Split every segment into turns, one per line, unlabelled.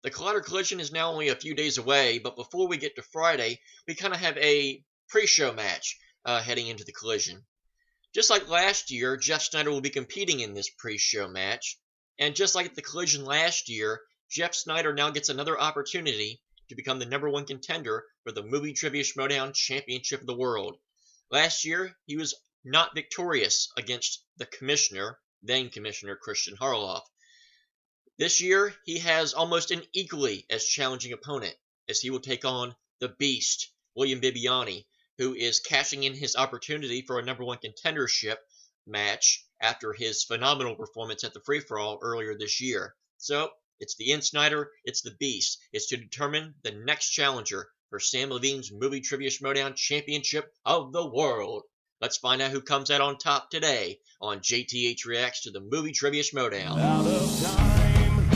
The Collider Collision is now only a few days away, but before we get to Friday, we kind of have a pre-show match heading into the Collision. Just like last year, Jeff Sneider will be competing in this pre-show match, and just like at the Collision last year, Jeff Sneider now gets another opportunity to become the #1 contender for the Movie Trivia Schmoedown Championship of the World. Last year, he was not victorious against the commissioner, then Commissioner Christian Harloff. This year, he has almost an equally as challenging opponent, as he will take on the Beast, William Bibbiani, who is cashing in his opportunity for a #1 contendership match after his phenomenal performance at the free-for-all earlier this year. So, it's the Sneider, it's the Beast. It's to determine the next challenger for Sam Levine's Movie Trivia Schmoedown Championship of the World. Let's find out who comes out on top today on JTH Reacts to the Movie Trivia Schmoedown.
Out of time,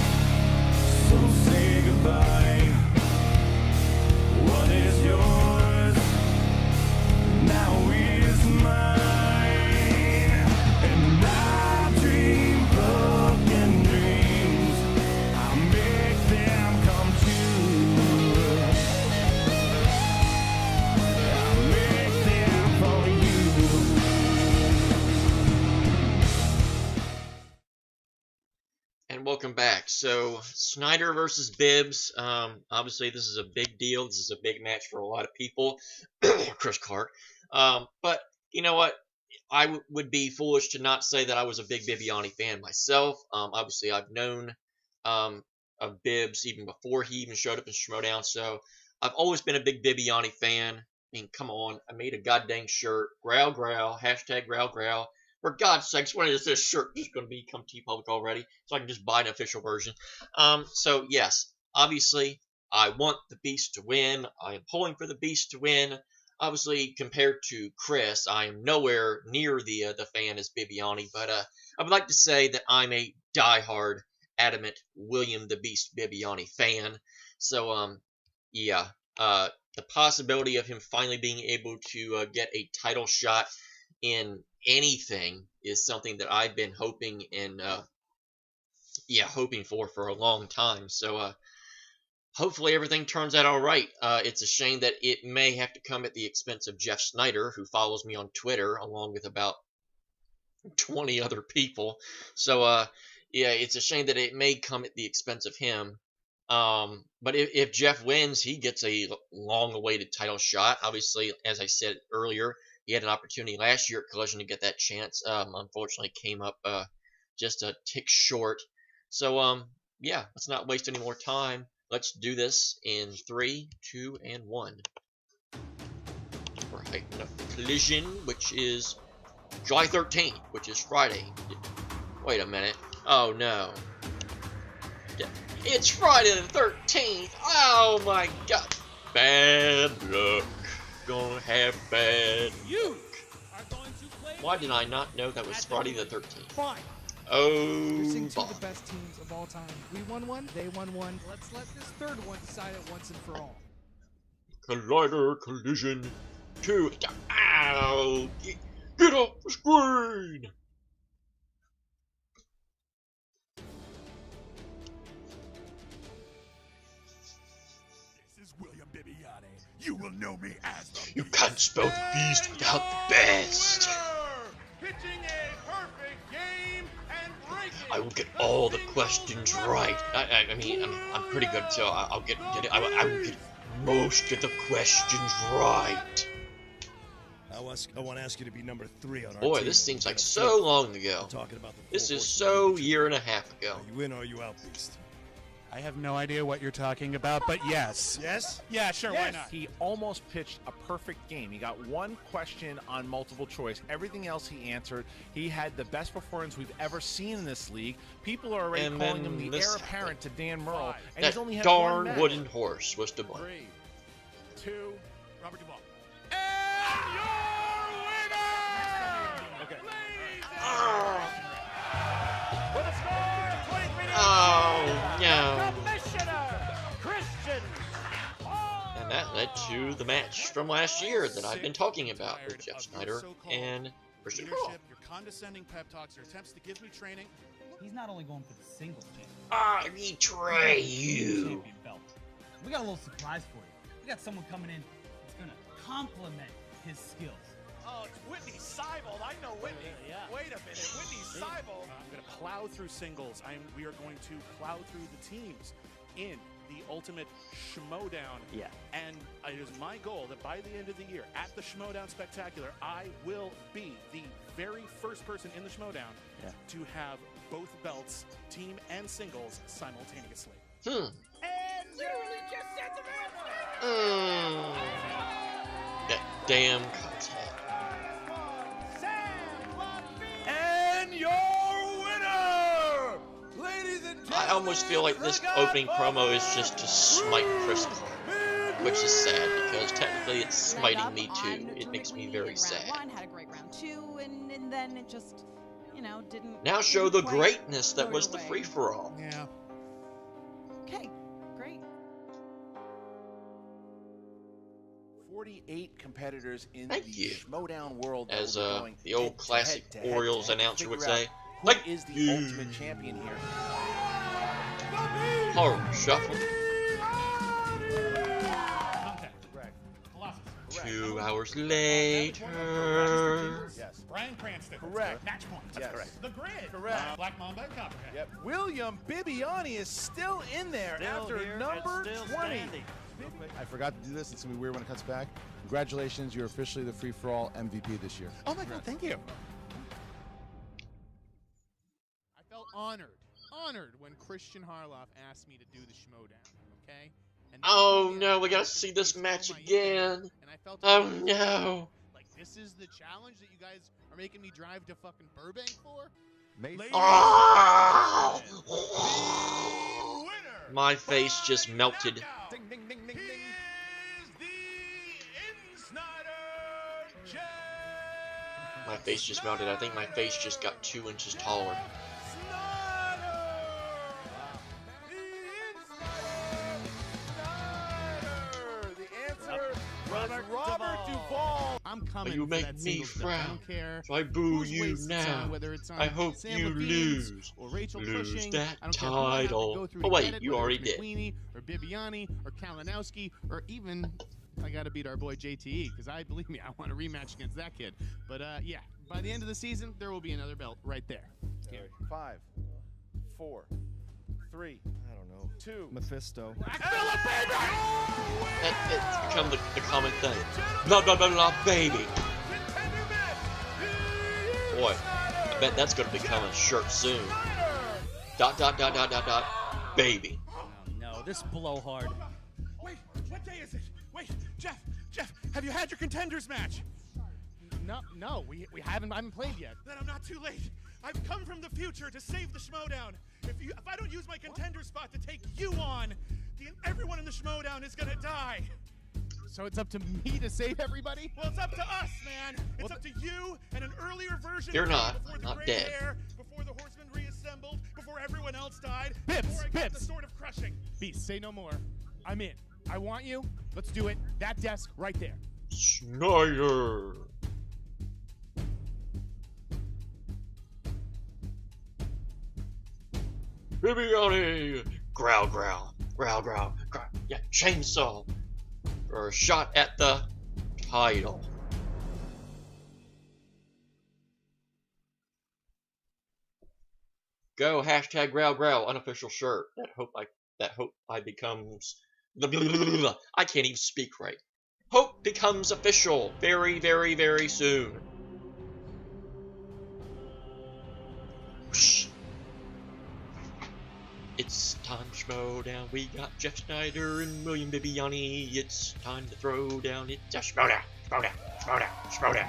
so say goodbye. What is yours now is mine, and I dream broken dreams. I make them come true. I make them for you.
And welcome back. So, Sneider versus Bibbs. Obviously, this is a big deal. This is a big match for a lot of people. Chris Clark. But, you know what? I would be foolish to not say that I was a big Bibbiani fan myself. Obviously, I've known of Bibbs even before he even showed up in Schmoedown. So, I've always been a big Bibbiani fan. I mean, come on. I made a goddamn shirt. Growl, growl. Hashtag growl, growl. For God's sakes, when is this shirt just going to become TeePublic already? So I can just buy an official version. So, yes, obviously, I want the Beast to win. I am pulling for the Beast to win. Obviously, compared to Chris, I am nowhere near the fan as Bibbiani. But I would like to say that I'm a diehard, adamant William the Beast Bibbiani fan. So, yeah, the possibility of him finally being able to get a title shot in anything is something that I've been hoping and hoping for a long time. So hopefully everything turns out all right. It's a shame that it may have to come at the expense of Jeff Sneider, who follows me on Twitter along with about 20 other people. So yeah, it's a shame that it may come at the expense of him. But if Jeff wins, he gets a long-awaited title shot. Obviously, as I said earlier, he had an opportunity last year at Collision to get that chance. Unfortunately, came up just a tick short. So, yeah, let's not waste any more time. Let's do this in 3, 2, and 1. We're hyping up the Collision, which is July 13th, which is Friday. Wait a minute. Oh, no. It's Friday the 13th. Oh, my God. Bad luck. Gonna have bad luck. Why did I not know that was Friday the 13th?
Fine.
Oh,
We're seeing two
boy.
of the best teams of all time. We won one, they won one. Let's let this third one decide it once and for all.
Collider Collision 2. Ow! Get off the screen!
This is William Bibbiani. You will know me as the
You can't spell the Beast without the best.
Pitching a perfect game and breaking.
I will get all the questions right. I mean, I'm pretty good, so I'll get it. I will get most of the questions right.
I want to ask you to be number 3 on our
Boy,
team.
this seems like so long ago.
Talking about the
This is
4-horse
so
league.
year and a half ago.
Are you in or are you out, Beast?
I have no idea what you're talking about, but yes.
Yes?
Yeah, sure, why not?
He almost pitched a perfect game. He got one question on multiple choice. Everything else he answered. He had the best performance we've ever seen in this league. People are already
And
calling
then
him the
this
heir
happened.
apparent to Dan Merle, and
That
he's only had
darn
one match.
wooden horse was to blame.
3, 2, Robert Duvall.
And your winner!
Okay.
With a score of 23 to
Oh, no.
Commissioner Christian.
And that led to the match from last year that I've been talking about with Jeff Sneider and Christian Harloff.
Your condescending pep talks, your attempts to give me training.
He's not only going for the singles championship,
I betray you.
Champion belt. We got a little surprise for you. We got someone coming in that's gonna complement his skills.
Oh, it's Whitney Seibold. I know Whitney.
Yeah.
Wait a minute, Whitney Seibold.
I'm going to plow through singles. We are going to plow through the teams in the ultimate Schmoedown.
Yeah.
And it is my goal that by the end of the year, at the Schmoedown Spectacular, I will be the very first person in the Schmoedown to have both belts, team and singles, simultaneously.
And literally just said the man.
That damn contact.
And your winner, ladies and gentlemen.
I almost feel like this opening promo is just to smite Chris Clark, which is sad because technically it's smiting me too. It makes me very sad.
Had a great round 2, and then it just, you know, didn't.
Now show the
quite
greatness that
go
was
your
the
way.
free-for-all.
Yeah.
Okay, great.
48 competitors in
Thank
the
you.
Schmoedown world. that
As
will be going
the old
head to
classic
head to head
Orioles
to head to
announcer would
figure out
say,
who
"Like
is the
you."
ultimate champion here?
Horror shuffle.
Contact.
Correct.
Colossus.
2 hours later.
Yes.
Brian Cranston.
Correct.
Match point.
Yes. Correct.
The Grid.
Correct.
Black Mamba and Copperhead.
Yep. William Bibbiani is still in there after number 20.
I forgot to do this. It's going to be weird when it cuts back. Congratulations, you're officially the free-for-all MVP this year.
Oh my God, thank you.
I felt honored when Christian Harloff asked me to do the Schmoedown, okay? And
Oh no, we gotta see this match again.
And I felt
Oh no.
like this is the challenge that you guys are making me drive to fucking Burbank for?
Oh!
Winner
My face just melted.
ding, ding, ding, ding, ding. Is the Sneider Jet.
My face just melted. I think my face just got 2 inches taller.
The answer was Robert Duvall.
I'm coming.
You
for
make
that
me
singles belt. I
frown.
don't care.
So I boo
who's
you
wasting time,
now.
whether it's on
I hope
Sam
you
Levine
lose.
or Rachel
Lose
Cushing.
that
I don't care who I have to
title.
go through
Oh
to
wait,
get it,
you
whether
already
it's
did.
McQueenie or Bibbiani or Kalinowski or even I got to beat our boy JTH because believe me, I want a rematch against that kid. But yeah, by the end of the season, there will be another belt right there.
5, 4, 3,
I don't know.
2.
Mephisto.
It's become the common thing. Blah blah blah blah baby. Boy, I bet that's gonna become a shirt soon. Dot dot dot dot dot dot baby.
Oh, no, this blowhard.
Wait, what day is it? Wait, Jeff, have you had your contenders match? No, we haven't played yet. Then I'm not too late. I've come from the future to save the Schmoedown. If I don't use my contender spot to take you on, everyone in the Schmoedown is gonna die. So it's up to me to save everybody? Well, it's up to us, man. It's up to you and an earlier version.
You're
of me
not.
before the
Not
gray
dead.
hair, before the Horsemen reassembled, before everyone else died, before I got the Sword of Crushing. Beast, say no more. I'm in. I want you. Let's do it. That desk right there.
Sneider. Bibbiani. Growl, growl, growl, growl, growl. Yeah, chainsaw. For a shot at the title. Go hashtag growl growl unofficial shirt. That hope I becomes. I can't even speak right. Hope becomes official very, very, very soon. Whoosh. It's time to throw down. We got Jeff Sneider and William Bibbiani. It's time to throw down. It's a Schmoedown, Schmoedown, Schmoedown, Schmoedown.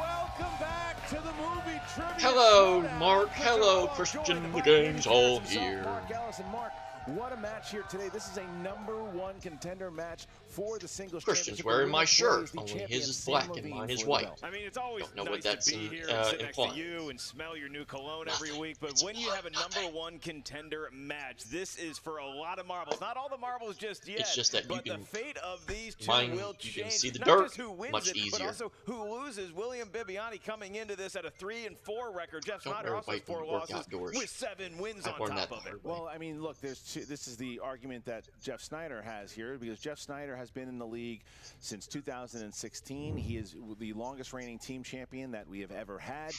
Welcome back to the movie trivia.
Hello,
Showdown.
Mark.
Mr.
Hello,
Mark
Christian.
joined
The
by
gang's all
himself,
here.
Mark Ellis. And Mark,
What a match here today. This is a #1 contender match for the singles
Christian's
championship.
wearing my
Winner
shirt,
plays the
only
champion,
his is
Sam
black and
Levine,
mine is
for the
white.
belt.
I mean, it's always
Don't know what
nice
that's
to be here and sit next to
implying.
you and smell your new cologne every
Nothing.
week, but
It's
when you have a #1 contender match, this is for a lot of marbles. Not all the marbles just yet,
It's just that you
but
can
the fate of these two
mine,
will
you
change.
can see the
Not
dirt
just who wins
much
it,
easier.
but also who loses. William Bibbiani coming into this at a 3-4 record. Jeff
Don't
Sneider
wear
also has
white when
4
you work
losses
outdoors.
with 7 wins
I've
on
learned
top
that
of
the
it.
hard way.
Well, I mean, look, this is the argument that Jeff Sneider has here, because Jeff Sneider has been in the league since 2016. He is the longest reigning team champion that we have ever had.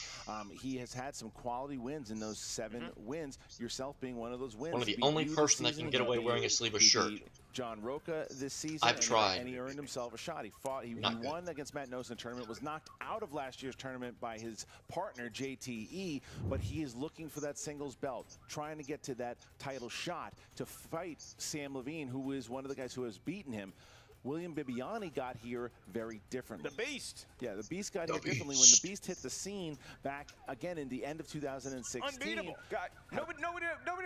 He has had some quality wins in those 7 wins, yourself being one of those wins.
One of
He
the
beat
only
you this
person that
season.
can get
He
away
beat-
wearing a sleeveless
he
shirt.
beat John Roca this season.
I've tried.
And he earned himself a shot. He fought. He
Not good.
won against Matt Nose in the tournament, was knocked out of last year's tournament by his partner, JTE, but he is looking for that singles belt, trying to get to that title shot to fight Sam Levine, who is one of the guys who has beaten him. William Bibbiani got here very differently.
The Beast.
Yeah, the Beast got here differently when the Beast hit the scene back again in the end of 2016.
Unbeatable. God, nobody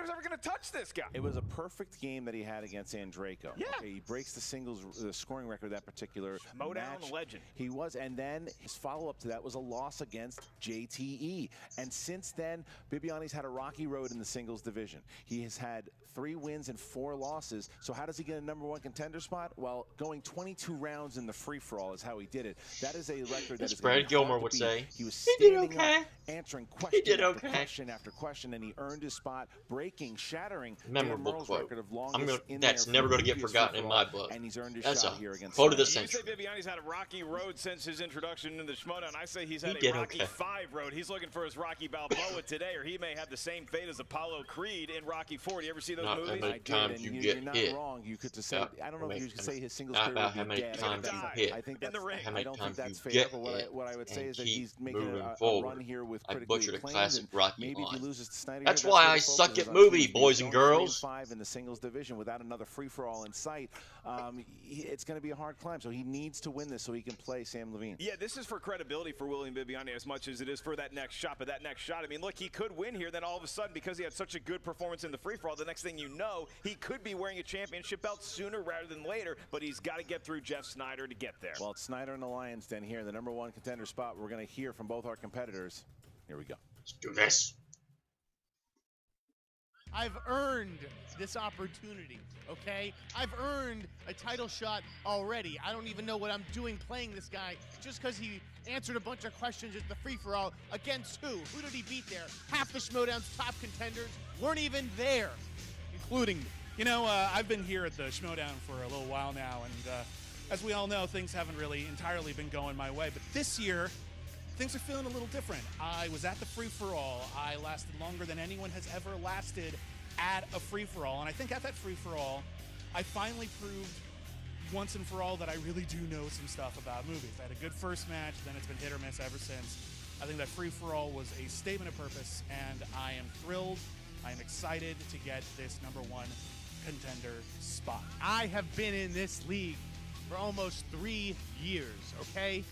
was ever going to touch this guy.
It was a perfect game that he had against Andreyko.
Yeah.
Okay, he breaks the scoring record that particular
Schmoedown
match.
legend.
He was, and then his follow-up to that was a loss against JTE. And since then, Bibbiani's had a rocky road in the singles division. He has had 3 wins and 4 losses. So how does he get a #1 contender spot? Well, going 22 rounds in the free-for-all is how he did it. That is a record that
As
is
Brad
hard
Gilmore
to
would
beat.
say,
He was
he did
standing
okay.
up, answering question
did
after
okay.
question after question, and he earned his spot, breaking, shattering
Memorable
Dan Merle's
quote.
record of longest in
That's
there
never
for
going to get
previous
forgotten in my
free-for-all,
book.
and he's earned his
That's
shot
a
here against
quote of the
Sneider.
You say
century.
Bibbiani's had a rocky road since his introduction into the Schmoedown. I say he's had
He
a
did
rocky
okay.
5 road. He's looking for his Rocky Balboa today, or he may have the same fate as Apollo Creed in Rocky 4. Do you ever see those
Not
movies?
many
I did,
times
and
you
you're
get
not
hit.
wrong. You could just say,
Yeah,
I don't know if you could say his singles
not
career
about
would
how
be
many
dead.
times
you
I
hit.
think
In the
that's,
ring.
How many
I don't
times
think that's
you
fair,
get
but
hit
what I would say
and
is that
keep
he's making
moving
a
forward.
run here with
I
critically
butchered a
acclaimed,
classic
and
Rocky
maybe if he
line.
loses to Sneider,
That's
here,
why
where
I
the
suck
focus is
at
on.
movie,
He's
boys
going
and girls.
3-5 in the singles division without another free-for-all in sight. It's going to be a hard climb, so he needs to win this so he can play Sam Levine.
Yeah, this is for credibility for William Bibbiani as much as it is for that next shot. But that next shot, I mean, look, he could win here. Then all of a sudden, because he had such a good performance in the free-for-all, the next thing you know, he could be wearing a championship belt sooner rather than later. But he's got to get through Jeff Sneider to get there.
Well, it's Sneider and the Lions Den here, the #1 contender spot. We're going to hear from both our competitors. Here we go.
Let's do this.
I've earned this opportunity, okay? I've earned a title shot already. I don't even know what I'm doing playing this guy just because he answered a bunch of questions at the free-for-all. Against who? Who did he beat there? Half the Schmoedown's top contenders weren't even there, including me.
You know, I've been here at the Schmoedown for a little while now, and as we all know, things haven't really entirely been going my way. But this year, things are feeling a little different. I was at the free-for-all. I lasted longer than anyone has ever lasted at a free-for-all. And I think at that free-for-all, I finally proved once and for all that I really do know some stuff about movies. I had a good first match, then it's been hit or miss ever since. I think that free-for-all was a statement of purpose, and I am thrilled. I am excited to get this #1 contender spot.
I have been in this league for almost 3 years, okay?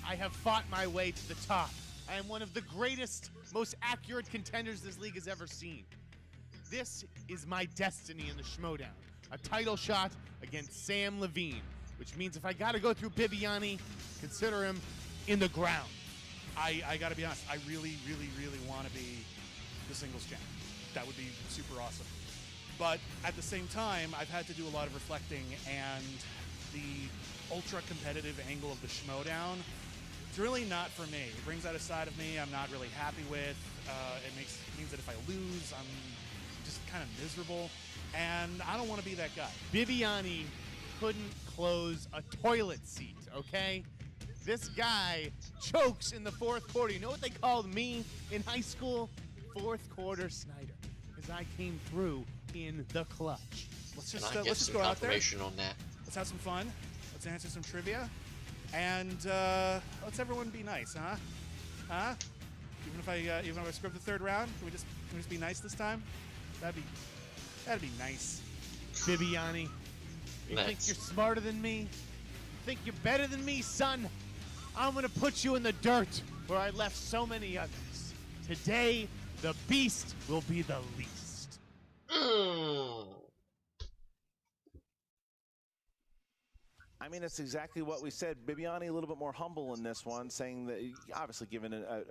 I have fought my way to the top. I am one of the greatest, most accurate contenders this league has ever seen. This is my destiny in the Schmoedown. A title shot against Sam Levine, which means if I got to go through Bibbiani, consider him in the ground.
I got to be honest, I really, really, really want to be the singles champ. That would be super awesome. But at the same time, I've had to do a lot of reflecting, and the ultra-competitive angle of the Schmoedown, it's really not for me. It brings out a side of me I'm not really happy with. It means that if I lose, I'm just kind of miserable, and I don't want to be that guy.
Bibbiani couldn't close a toilet seat, okay? This guy chokes in the fourth quarter. You know what they called me in high school? Fourth quarter Sneider, because I came through in the clutch.
Let's
Can
just,
I get
let's just
some
go out there.
confirmation on that?
Let's have some fun. Let's answer some trivia. And let's everyone be nice, huh? Huh? Even if I script the third round, can we just be nice this time? That'd be nice.
Bibbiani, you think you're smarter than me? You think you're better than me, son? I'm gonna put you in the dirt where I left so many others. Today, the beast will be the least.
I mean, it's exactly what we said. Bibbiani a little bit more humble in this one, saying that obviously given a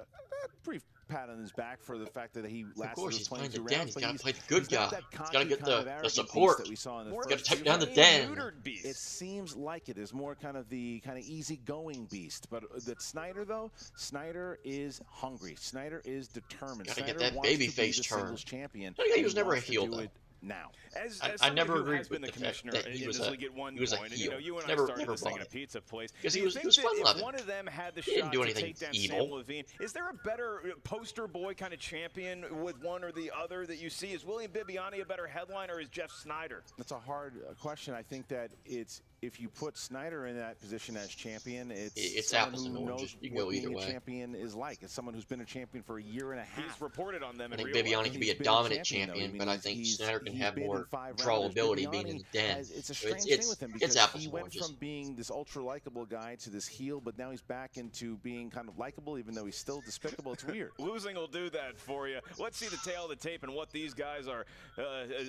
brief pat on his back for the fact that he lasted.
Of course, he's
playing
playing the
2
Den.
rounds,
He's got to
but
play the good guy. He's got to get the support.
That we saw in the
He's
first
got to take
few
down the
rounds.
Den.
It seems like it is more kind of the easygoing beast, but that Sneider though, Sneider is hungry. Sneider is determined.
Got to
Sneider
get that
wants to be
babyface
the
turn.
singles champion.
He was
and
never a
wants to
heel
do
though.
it now.
As
I never
somebody who
agreed
has
with
been the
the fact
commissioner
that
in
he was
this
a
league at one
he was a
point,
heel.
you and
Never
I started this thing
bought
at a
it.
pizza place.
Because
Do
he
you
was
think that if
fun-loving.
one of them had the
He didn't
shot
do
to
anything
take down
evil.
Sam Levine, is there a better poster boy kind of champion with one or the other that you see? Is William Bibbiani a better headliner, or is Jeff Sneider?
That's a hard question. I think that it's if you put Sneider in that position as champion, it's someone
apples and
who
oranges.
knows
You can go
what
either
being a
way.
champion is like. It's someone who's been a champion for a year and a half.
He's reported on them
I
in
think
real
Bibbiani
life.
can be a
He's been
dominant
champion, though.
champion,
I mean,
but I think Sneider can
he's
have
been
more
in 5
drawability
rounders.
being in the Den.
It's a
So
strange thing with him because
apples
he
and
went
oranges.
from being this ultra likable guy to this heel, but now he's back into being kind of likable, even though he's still despicable. It's weird.
Losing will do that for you. Let's see the tail of the tape and what these guys are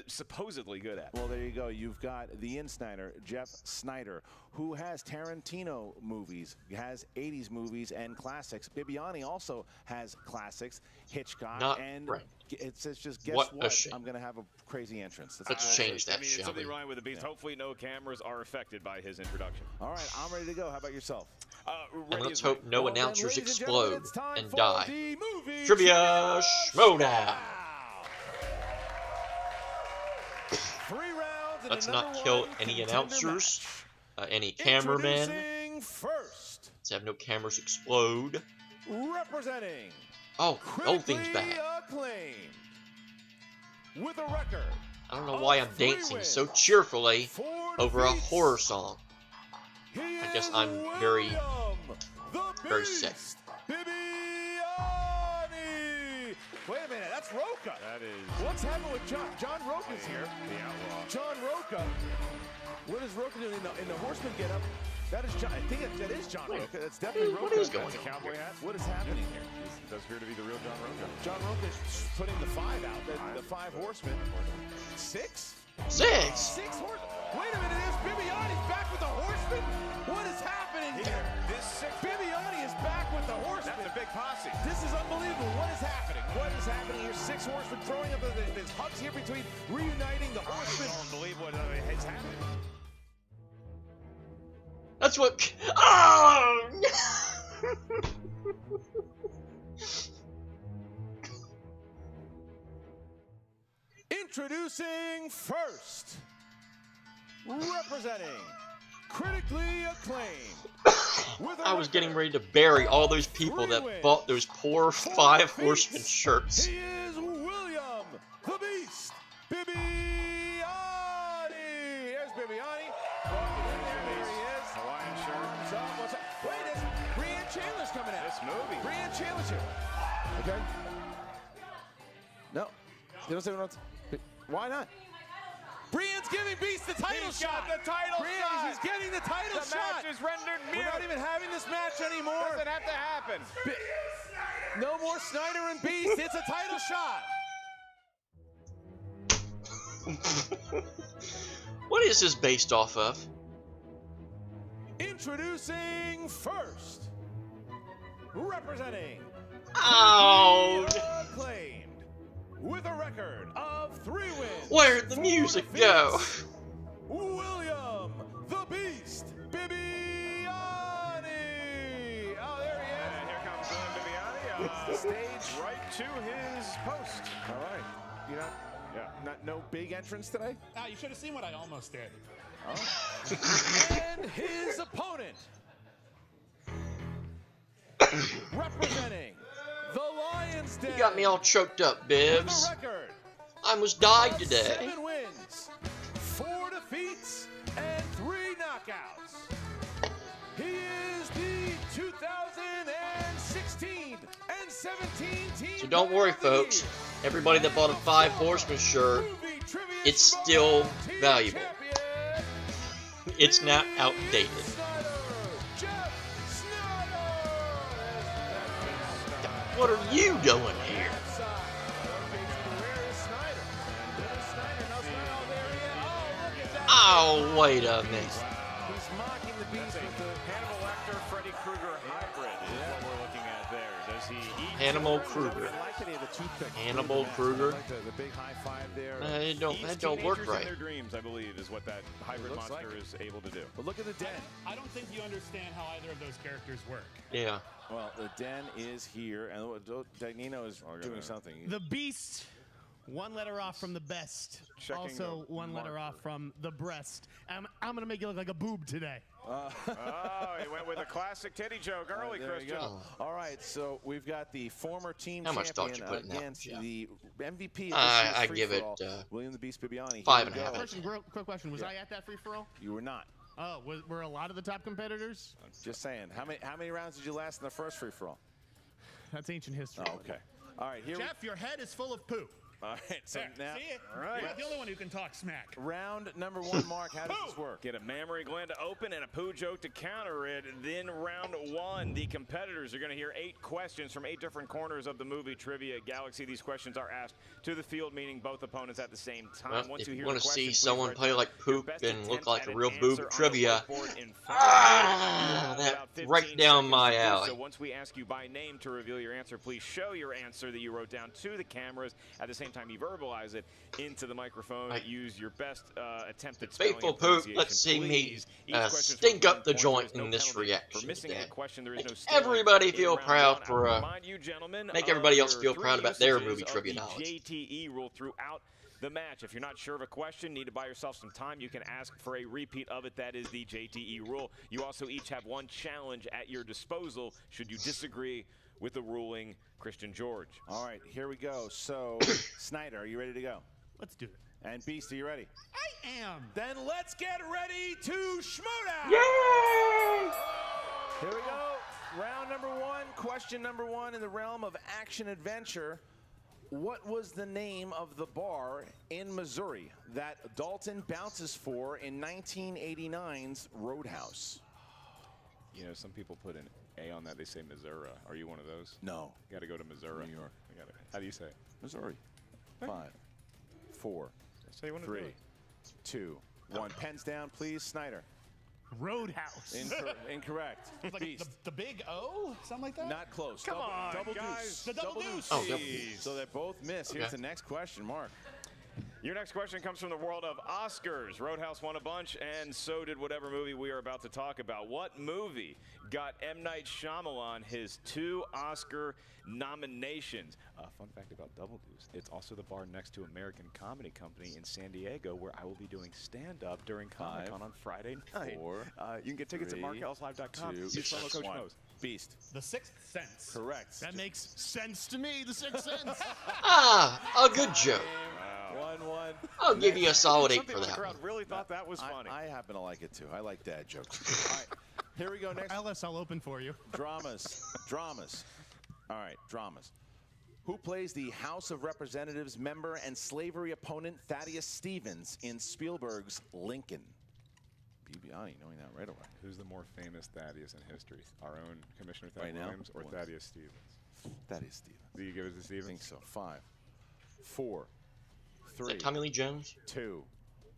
supposedly good at.
Well, there you go. You've got the insider, Jeff Sneider, who has Tarantino movies, has 80s movies and classics. Bibbiani also has classics, Hitchcock, it says just guess what? I'm going to have a crazy entrance.
Let's change that,
it's something wrong with the beast. Hopefully no cameras are affected by his introduction.
All right, I'm ready to go. How about yourself?
And let's hope no announcers explode and die.
Movie
Trivia Schmoedown.
3 rounds.
Let's not kill any announcers, any cameramen.
First.
Let's have no cameras explode.
Representing.
Oh, old thing's back.
Acclaimed. With a record.
I don't know why I'm dancing so cheerfully over a horror song. I guess I'm very sick.
Bibbiani! Wait a minute, that's Roca.
That is.
What's happened with John? John Roca's here.
The outlaw.
John Roca. What is Roca doing in the horseman getup? That is John. I think that is John Roca. That's definitely Roca.
What is going on?
Cowboy hat.
What is happening here?
It does appear to be the real John Roca.
John Roca is putting the 5 out. The 5 horsemen. 6?
6?
6 horsemen. Wait a minute. There's Bibbiani's back with the horsemen. What is happening here? Bibbiani is back with the horsemen.
That's a big posse.
This is unbelievable. What is happening? What is happening here? 6 horsemen throwing up there's hugs here between reuniting the horsemen.
I don't believe what has happened.
That's what. Oh!
Introducing first, representing critically acclaimed.
I was getting ready to bury all those people that bought those poor 5 horsemen shirts.
He is William the Beast Bibbiani. There's Bibbiani. Walking in there. There he is.
Hawaiian shirt.
What's up? Wait, it's Brian Chandler's coming out.
This movie.
Brian Chandler's here. Okay. No. They don't say what else. Why not? Brian's giving Beast the title shot.
Got the title shot.
He's getting the title
The
shot.
match is rendered mute.
We're not even having this match anymore.
Doesn't have to happen.
No more Sneider and Beast. It's a title shot.
What is this based off of?
Introducing first, representing
Oh!
acclaimed with a record of 3 wins.
Where'd the music go?
William the Beast Bibbiani. Oh, there he is.
And here comes William Bibbiani.
Stage
Right to his post.
All right. You not no big entrance today.
You should have seen what I almost did.
And his opponent, representing the Lions Den.
You got me all choked up,
with a
Bibbs.
record
I almost died
of
today.
7 wins, 4 defeats, and 3 knockouts. He is the 2016 and 17 team.
So don't worry,
of the
folks.
year.
Everybody that bought a 5 horsemen shirt,
Movie Trivia
it's still
Team
valuable.
Champion,
It's not outdated.
Sneider, Jeff Sneider.
What are you doing here?
Oh,
Oh, wait a minute.
He's mocking
Hannibal Kruger.
I like that he had a toothpick.
Hannibal Kruger.
I like the big high five there.
That don't work right.
Their dreams, I believe, is what that hybrid monster
like
is able to do.
But look at the den.
I don't think you understand how either of those characters work.
Yeah.
Well, the den is here, and Dagnino is doing something.
The Beast, one letter off from the best.
Checking
Also, one letter off from the breast. I'm going to make you look like a boob today.
Oh, he went with a classic titty joke early, Christian.
All right, so we've got the former team
How much thought you
champion
put in that one,
against
Jeff?
the MVP.
I give it
William the Beast Bibbiani.
5.5.
Real quick question: was I at that free-for-all?
You were not.
Oh, were a lot of the top competitors?
Just saying. How many rounds did you last in the first free-for-all?
That's ancient history.
Oh, okay. All right, here.
Jeff, your head is full of poo.
All right, so now,
See it?
All right.
You're not the only one who can talk smack.
round number 1, Mark. How does this work?
Get a mammary gland to open and a poo joke to counter it. Then round 1, the competitors are going to hear 8 questions from 8 different corners of the movie Trivia Galaxy. These questions are asked to the field, meaning both opponents at the same time.
Well,
Once
if
you
you
hear
want
the
to see
question,
someone
please
play
write
like
down your
poop
best
and look
attempt
like
at
a
an
real
answer
boob
on the
trivia,
whiteboard in front of you.
that's
About 15
right down
seconds
my
to do
alley.
So once we ask you by name to reveal your answer, please show your answer that you wrote down to the cameras. At the same time, you verbalize it into the microphone. Use your best attempt at spelling
Faithful
and
poop,
pronunciation.
let's see me
Please. Each question's
stink
worth
up the
1 point.
joint
There is
in
no
this
penalty
reaction
for missing a
today.
question. There is no
Make
stealing
everybody
in
feel
round
proud
1.
for,
I remind you, gentlemen,
make everybody else
of
feel
your
proud
3
about their
usages
movie
of
trivia
the
knowledge.
JTE rule throughout the match. If you're not sure of a question, need to buy yourself some time, you can ask for a repeat of it. That is the JTE rule. You also each have 1 challenge at your disposal should you disagree with the ruling. Christian George.
All right, here we go. So, Sneider, are you ready to go?
Let's do it.
And Beast, are you ready?
I am.
Then let's get ready to Schmoedown!
Yay!
Here we go. Round number 1, question number 1 in the realm of action-adventure. What was the name of the bar in Missouri that Dalton bounces for in 1989's Roadhouse?
You know, some people put an A on that. They say Missouri. Are you one of those?
No.
You got to go to Missouri.
New York.
How do you say it?
Missouri. 5, 4,
So you want to
3,
do it.
2, 1. Pens down, please. Snyder.
Roadhouse.
Incorrect.
Like
Beast.
the big O? Something like that?
Not close.
Come on,
double
guys.
deuce.
The double deuce.
Oh, double deuce.
So they both miss. Here's
Okay.
the next question, Mark.
Your next question comes from the world of Oscars. Roadhouse won a bunch, and so did whatever movie we are about to talk about. What movie got M. Night Shyamalan his 2 Oscar nominations? Fun fact about Double Deuce, it's also the bar next to American Comedy Company in San Diego, where I will be doing stand-up during Comic-Con on Friday night.
4,
You can get tickets at
3,
markelslive.com.
2,
Use promo code
1.
Schmoes.
Beast.
The Sixth Sense.
Correct.
That makes sense to me. The Sixth Sense.
Ah, a good joke.
1-1.
I'll give you a solid 8
Some
for
people in
that
the
one.
crowd really thought that was funny.
I happen to like it too. I like dad jokes. All right, here we go. Next,
Ellis, I'll open for you.
dramas. All right, dramas. Who plays the House of Representatives member and slavery opponent Thaddeus Stevens in Spielberg's Lincoln? Bibbiani knowing that right away.
Who's the more famous Thaddeus in history? Our own Commissioner
Right
Thad
now?
Williams or Thaddeus Stevens?
Thaddeus Stevens.
Do you give it to
I
Stevens?
think so. 5, 4,
Is
3,
that Tommy Lee Jones?
2,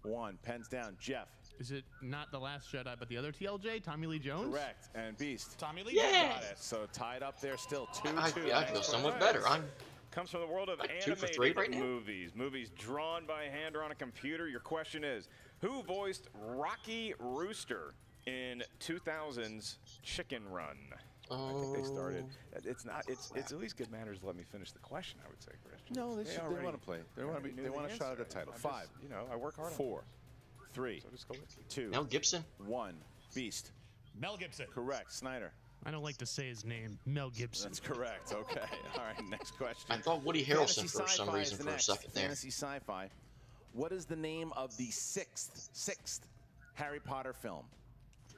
1. Pens down. Jeff.
Is it not The Last Jedi, but the other TLJ, Tommy Lee Jones?
Correct. And Beast.
Tommy Lee
Yeah.
got it.
So tied up there still 2-2.
I feel somewhat better. I'm
Comes from the world of
Like 2 for
animated
3 right now?
movies drawn by hand or on a computer. Your question is, who voiced Rocky Rooster in 2000's Chicken Run?
I think they started. It's not. It's at least good manners to let me finish the question. I would say, Christian.
No, they
already-
want to play. They want to
knew
They
the
want a shot at the
answer.
title.
I'm
5,
just, you know, I work hard.
4, 3,
So just go with it.
2,
Mel Gibson.
1. Beast.
Mel Gibson.
Correct. Snyder.
I don't like to say his name. Mel Gibson.
That's correct. Okay. All right. Next question.
I thought Woody Harrelson
Fantasy
for some
sci-fi
reason
is the
for a
next.
second there.
Fantasy sci-fi. What is the name of the sixth Harry Potter film?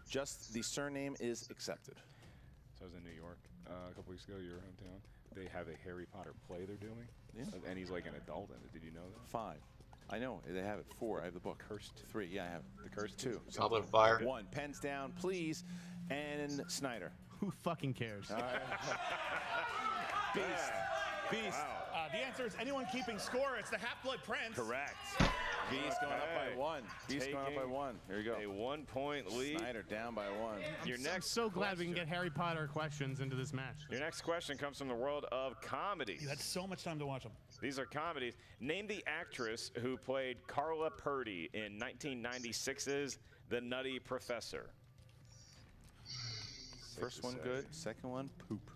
Just the surname is accepted.
So I was in New York a couple weeks ago. Your hometown. They have a Harry Potter play they're doing.
Yeah.
And he's like an adult in it. Did you know that?
5. I know. They have it. 4. I have the book.
Cursed.
3. Yeah, I have it.
The Cursed
2.
Goblet of Fire.
1. Pens down, please. And Snyder.
Who fucking cares?
All right. Beast.
The answer is anyone keeping score. It's the Half-Blood Prince.
Correct. Beast going up by 1. Beast going up by 1. Here you go.
A 1-point lead.
Sneider down by 1.
I'm so glad we can get Harry Potter questions into this match.
Your next question comes from the world of comedies.
You had so much time to watch them.
These are comedies. Name the actress who played Carla Purdy in 1996's The Nutty Professor.
First one good. Second one poop.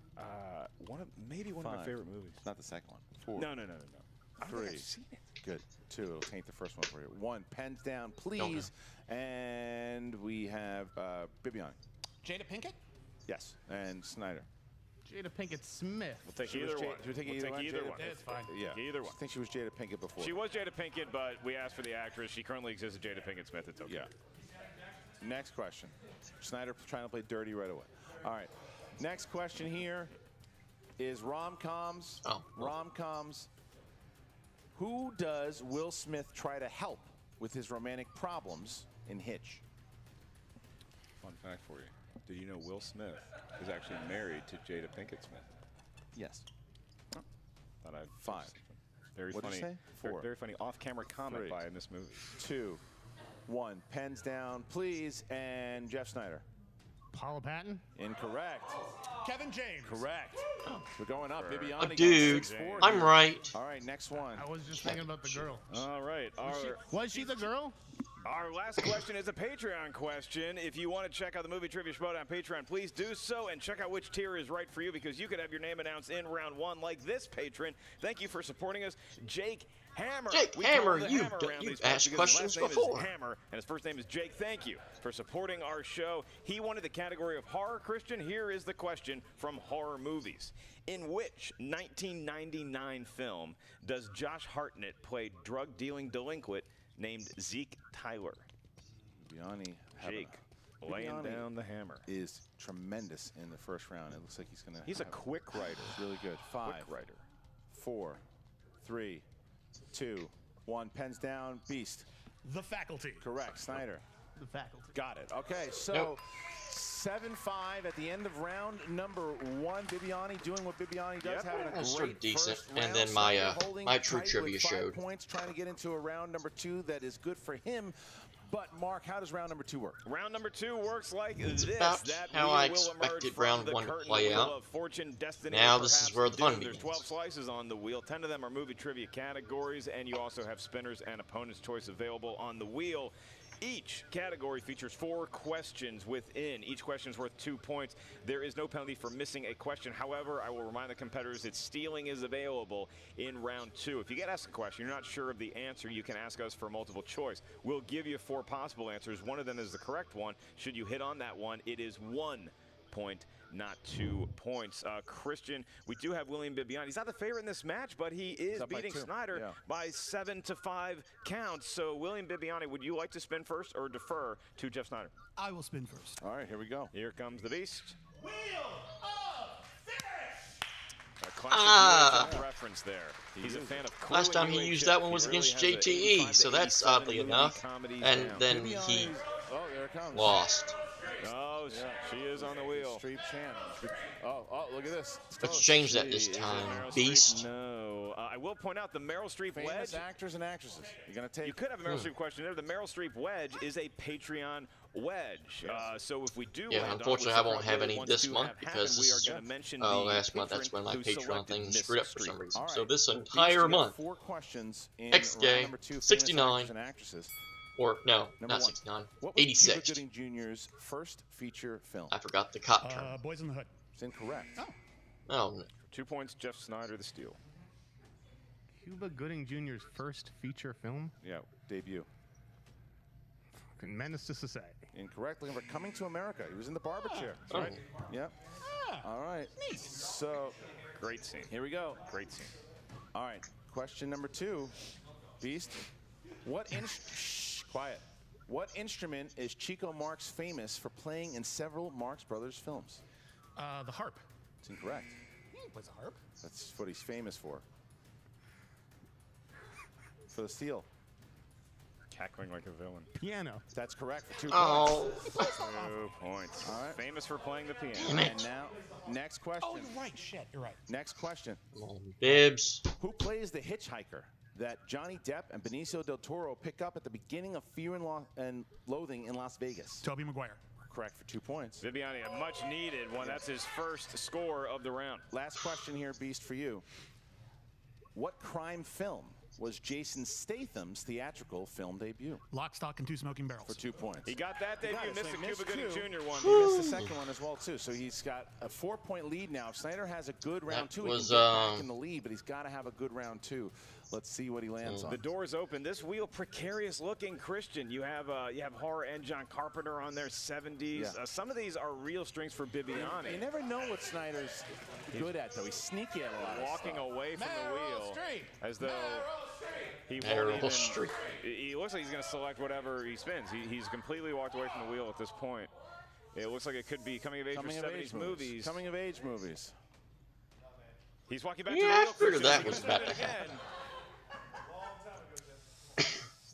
Maybe one of my favorite movies.
Not the second one. 4.
No. I don't think
3.
I've seen it.
Good. 2. It'll taint the first one for you. 1. Pens down, please. And we have Bibbiani.
Jada Pinkett?
Yes. And Sneider.
Jada Pinkett Smith.
We'll take either one.
Do we take either one?
It's fine.
Yeah.
Either one.
I think she was Jada Pinkett before.
She was Jada Pinkett, but we asked for the actress. She currently exists as Jada Pinkett Smith. It's okay.
Yeah. Next question. Sneider trying to play dirty right away. All right. Next question here is rom-coms. Rom-coms. Who does Will Smith try to help with his romantic problems in Hitch?
Fun fact for you. Did you know Will Smith is actually married to Jada Pinkett Smith?
Yes.
Thought I'd
5.
Very
What'd
funny.
you say? 4.
Very funny off-camera comment
3.
by in this movie.
2. 1. Pens down, please. And Jeff Sneider.
Paula Patton?
Incorrect.
Kevin James.
Correct. We're going up. Bibbiani.
Dude, I'm right.
All right, next one.
I was just thinking about the girl.
All right.
Was she the girl?
Our last question is a Patreon question. If you want to check out the Movie Trivia Schmoedown Patreon, please do so and check out which tier is right for you because you could have your name announced in round 1 like this patron. Thank you for supporting us, Jake Hammer.
Hammer, you asked questions
his last
before.
name is Hammer, and his first name is Jake. Thank you for supporting our show. He wanted the category of horror. Christian, here is the question from horror movies. In which 1999 film does Josh Hartnett play drug-dealing delinquent named Zeke Tyler?
Bibbiani.
Jake laying down the hammer.
Is tremendous in the first round. It looks like he's going to.
He's a quick writer.
Really good. 5.
Quick writer.
4. 3. 2. 1. Pens down. Beast.
The Faculty.
Correct. Sneider.
The Faculty.
Got it. Okay, so 7-5 at the end of round number 1. Bibbiani doing what Bibbiani does, having a
That's
great
decent.
first
And
round.
then my
Sneider holding
my true
tight
trivia
with 5
showed.
points, trying to get into a round number 2 that is good for him. But Mark, how does round number 2 work?
Round number 2 works like
It's
this.
about
That
how
wheel
I
will
expected
emerge from
round
the
1 to
curtain,
play
the wheel
out.
of fortune, destiny,
Now
and
this is
perhaps
where the fun
doom. There's
begins.
12 slices on the wheel. 10 of them are movie trivia categories, and you also have spinners and opponent's choice available on the wheel. Each category features 4 questions within. Each question is worth 2 points. There is no penalty for missing a question. However, I will remind the competitors that stealing is available in round 2. If you get asked a question, you're not sure of the answer, you can ask us for multiple choice. We'll give you 4 possible answers. One of them is the correct one. Should you hit on that one, it is 1 point, not 2 points. Christian, we do have William Bibbiani. He's not the favorite in this match, but he is beating Sneider by 7-5 counts. So, William Bibbiani, would you like to spin first or defer to Jeff Sneider?
I will spin first.
All right, here we go.
Here comes the beast.
Wheel of Finish!
A classic UHF reference there. He's a fan of
Last time he used that one was against JTE, so that's oddly enough. And then he lost.
Oh, she is on the wheel.
Streep champ. Oh, look at this.
Let's change that this time, Beast.
No. I will point out the Meryl Streep
Famous
wedge.
actors and actresses. You're going to take.
You could have a Meryl Streep question there. The Meryl Streep wedge is a Patreon wedge. So if we do,
unfortunately, I won't have any this month because this is last month. That's when my Patreon thing screwed up for some reason. So this entire month,
4 questions in
XJ,
number 2,
69,
and actresses.
or no,
Number
not
1.
69,
What was
86.
Cuba Gooding Jr.'s first feature film?
I forgot the cop term.
Boys in the Hood.
It's incorrect.
Oh, no.
2 points, Jeff Sneider, the steal.
Cuba Gooding Jr.'s first feature film?
Yeah, debut.
Fucking Menace to Society.
Incorrect. Looking for Coming to America. He was in the barber chair. That's right. Yep. All right. So,
great scene.
Here we go.
Great scene.
All right. Question number 2, Beast. Quiet. What instrument is Chico Marx famous for playing in several Marx Brothers films?
The harp.
It's incorrect.
He plays a harp.
That's what he's famous for. For the steal.
Cackling like a villain.
Piano.
That's correct for 2
Oh.
points.
2 points.
All right.
Famous for playing the piano.
And now, next question.
Oh, you're right. Shit, you're right.
Next question.
Bibs.
Who plays the hitchhiker that Johnny Depp and Benicio del Toro pick up at the beginning of Fear and Loathing in Las Vegas?
Tobey Maguire.
Correct for 2 points.
Bibbiani, a much needed one. That's his first score of the round.
Last question here, Beast, for you. What crime film was Jason Statham's theatrical film debut?
Lock, Stock, and Two Smoking Barrels.
For 2 points.
He got that debut, missed the Cuba Gooding Jr. one.
He missed the second one as well, too. So he's got a 4-point lead now. If Sneider has a good round two, he can get back in the lead, but he's got to have a good round two. Let's see what he lands on.
The door is open. This wheel, precarious looking. Christian, you have horror and John Carpenter on there, 70s.
Yeah.
Some of these are real strengths for Bibbiani.
You never know what Sneider's good at, though. He's sneaky at a lot.
Walking away from the wheel, as though he looks like he's going to select whatever he spins. He's completely walked away from the wheel at this point. It looks like it could be coming of age for 70s movies.
Coming of age movies.
He's walking back to the wheel.
I figured that was about to happen.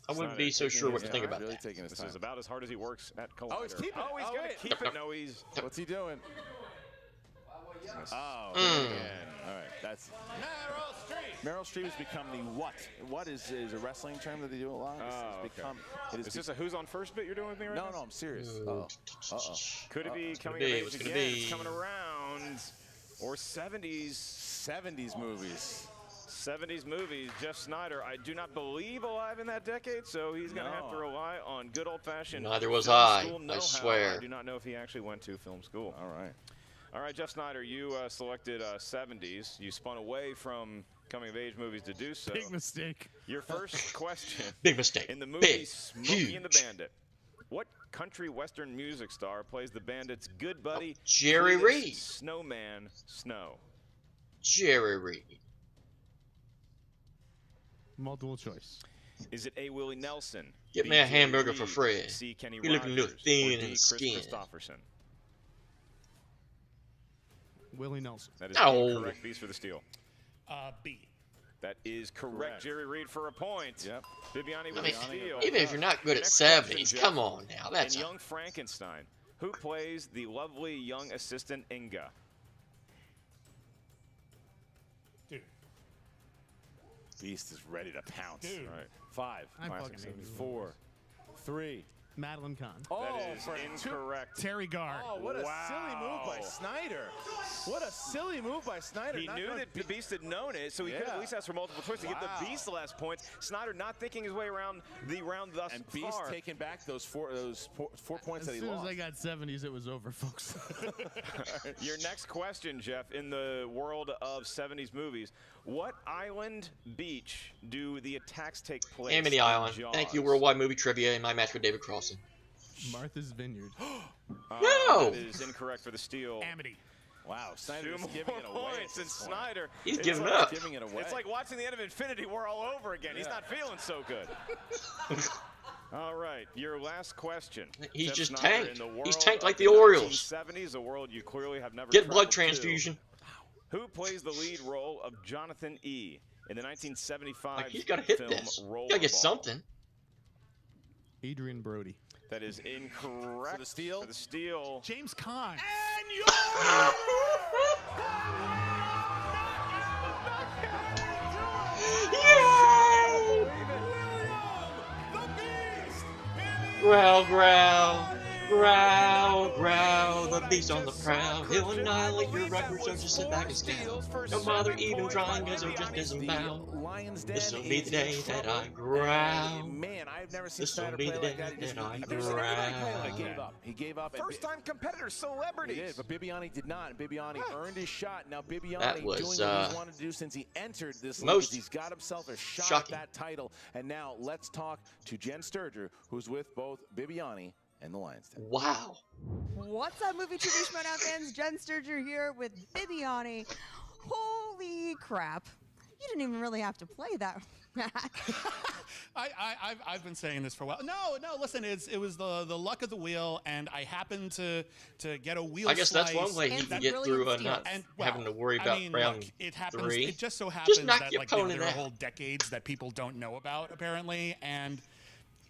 I wouldn't be so sure what to think about
really
that.
This
is about as hard as he works at Collider.
Oh, he's keeping it.
Oh, he's going to keep it. No, he's...
What's he doing? Oh,
All
right. That's Meryl Streep has become the what? What is a wrestling term that they do a lot?
Is this a who's on first bit you're doing with me right now?
No, I'm serious.
Could it be coming of age again? It's coming around. Or 70s
movies.
70s movies. Jeff Sneider, I do not believe alive in that decade, so he's going to have to rely on good old-fashioned
Neither was
film
I.
school know-how.
I swear.
I do not know if he actually went to film school.
All right,
Jeff Sneider, you selected 70s. You spun away from coming-of-age movies to do so.
Big mistake.
Your first question.
Big mistake.
In the movie
Big,
Smokey and the
huge.
Bandit, what country western music star plays the bandit's good buddy,
Jerry
Cletus
Reed.
Snowman Snow?
Jerry Reed.
Multiple choice.
Is it A. Willie Nelson?
Get
B.
me a
Jerry
hamburger
Reed,
for Fred.
C. Kenny
He looking a little
Rogers,
thin
or
in
D.
his
Chris
skin.
Christopherson?
Willie Nelson.
That is
No.
incorrect. B's for the steal.
B.
That is correct. Jerry Reed for a point.
Yep.
Bibbiani with
I mean,
a steal.
even if you're not good at
Next question,
70s,
Jeff.
come on now. That's
In
a,
Young Frankenstein, who plays the lovely young assistant Inga?
Dude.
Beast is ready to pounce.
Dude.
All right.
5,
I fucking hate these
4, 3.
Madeline Kahn.
That is incorrect.
Terry Garr.
Oh, what a silly move by Sneider. What a silly move by Sneider.
He knew that the Beast had known it, so he could at least ask for multiple choice to give the Beast the last points. Sneider not thinking his way around the round thus
and Beast
far.
taking back those four points that he lost.
As soon as I got 70s, it was over, folks.
Your next question, Jeff, in the world of 70s movies, what island beach do the attacks take place
Amity
in
Island.
Jaws?
Thank you, Worldwide Movie Trivia, in my match with David Carlson.
Martha's Vineyard.
No!
That is incorrect for the steal.
Amity.
Wow, Snyder's
Two
giving
more
it away.
points, and Sneider.
He's
it's
giving
like,
up.
Giving it away.
It's like watching the end of Infinity War all over again. He's not feeling so good. All right, your last question.
He's
Jeff
just
Sneider,
tanked.
in the
He's
world
tanked like
of
the Orioles.
1970s, a world you clearly have never
Get blood
traveled to.
transfusion.
Who plays the lead role of Jonathan E. in the 1975
Like, he's got to hit
film
this.
Rollerball?
Got to get something.
Adrian Brody.
That is incorrect.
For the steal?
For the steal.
James Caan.
And you're
Growl, growl, growl, growl. The beast on the prowl. He'll annihilate your record, so just sit back and scowl. No bother even trying, cause he'll just disavow. This'll be the day that I growl.
Man, I've never seen
This'll
Snyder
be
play
the
like
day
that. He just,
that I
I've never seen anybody play like that. He gave
growl.
up. He gave up.
First-time competitors,
He
celebrities.
did, but Bibbiani did not. And Bibbiani earned his shot. Now Bibbiani
That was,
doing what he's wanted to do since he entered this league.
most
He's got himself a shot
shocking.
at that title. And now let's talk to Jen Sturger, who's with both Bibbiani and the Lions Den.
Wow.
What's up, Movie TV Schmoedown fans? Jen Sturger here with Bibbiani. Holy crap. You didn't even really have to play that match.
I've been saying this for a while. No, listen, it was the luck of the wheel, and I happened to get a wheel
I guess that's
slice.
one way he
And
can
some
get
brilliant
through
steals.
not
And, well,
having to worry about
I mean,
round
look, it happens.
3.
It just so happens
knock
that
your
like there
opponent
are
out.
whole decades that people don't know about apparently, and